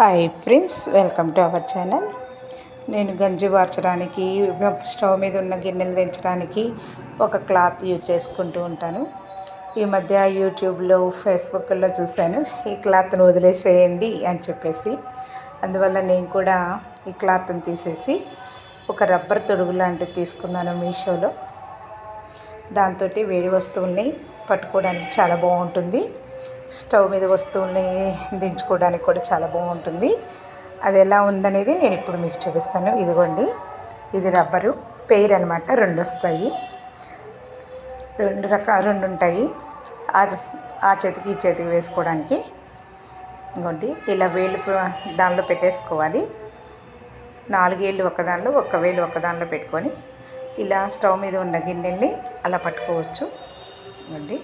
Hi friends, welcome to our channel. నేను గంజి వార్చడానికి, stove మీద ఉన్న గిన్నెలు దించడానికి ఒక క్లాత్ యూజ్ చేసుకుంటూ ఉంటాను. ఈ మధ్య యూట్యూబ్లో, ఫేస్బుక్లో చూశాను ఈ క్లాత్ను వదిలేసేయండి అని చెప్పేసి. అందువల్ల నేను కూడా ఈ క్లాత్ని తీసేసి ఒక రబ్బర్ తొడుగు లాంటిది తీసుకున్నాను మీషోలో. దాంతో వేడి వస్తువుల్ని పట్టుకోవడానికి చాలా బాగుంటుంది. స్టవ్ మీద వస్తువుల్ని దించుకోవడానికి కూడా చాలా బాగుంటుంది. అది ఎలా ఉందనేది నేను ఇప్పుడు మీకు చూపిస్తాను. ఇదిగోండి, ఇది రబ్బరు పెయిర్ అనమాట. రెండు వస్తాయి, రెండు ఉంటాయి. ఆ చేతికి ఈ చేతికి వేసుకోవడానికి. ఇదిగోండి, ఇలా వేలు దానిలో పెట్టేసుకోవాలి. 4 ఏళ్ళు ఒకదానిలో, ఒక వేలు ఒకదానిలో పెట్టుకొని ఇలా స్టవ్ మీద ఉన్న గిన్నెల్ని అలా పట్టుకోవచ్చు. ఇదిగోండి,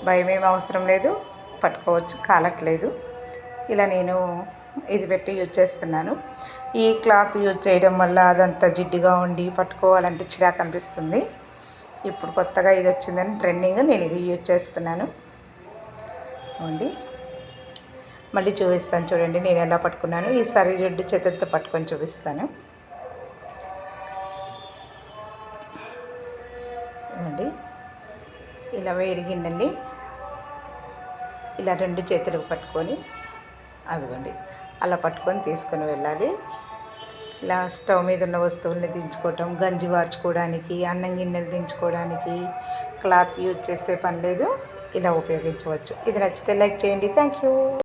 భయం ఏం అవసరం లేదు, పట్టుకోవచ్చు, కాలట్లేదు. ఇలా నేను ఇది పెట్టి యూజ్ చేస్తున్నాను. ఈ క్లాత్ యూజ్ చేయడం వల్ల అదంతా జిడ్డుగా ఉండి పట్టుకోవాలంటే చిరాకు అనిపిస్తుంది. ఇప్పుడు కొత్తగా ఇది వచ్చిందని ట్రెండింగ్, నేను ఇది యూజ్ చేస్తున్నాను. అండి, మళ్ళీ చూపిస్తాను చూడండి నేను ఎలా పట్టుకున్నాను. ఈసారి 2 చేతులతో పట్టుకొని చూపిస్తాను. అండి, ఇలా వేడి గిన్నెల్ని ఇలా 2 చేతులకు పట్టుకొని, అదిగోండి అలా పట్టుకొని తీసుకొని వెళ్ళాలి. ఇలా స్టవ్ మీద ఉన్న వస్తువుల్ని దించుకోవటం, గంజి వార్చుకోవడానికి, అన్నం గిన్నెలు దించుకోవడానికి క్లాత్ యూజ్ చేసే పని లేదు. ఇలా ఉపయోగించవచ్చు. ఇది నచ్చితే లైక్ చేయండి. Thank you.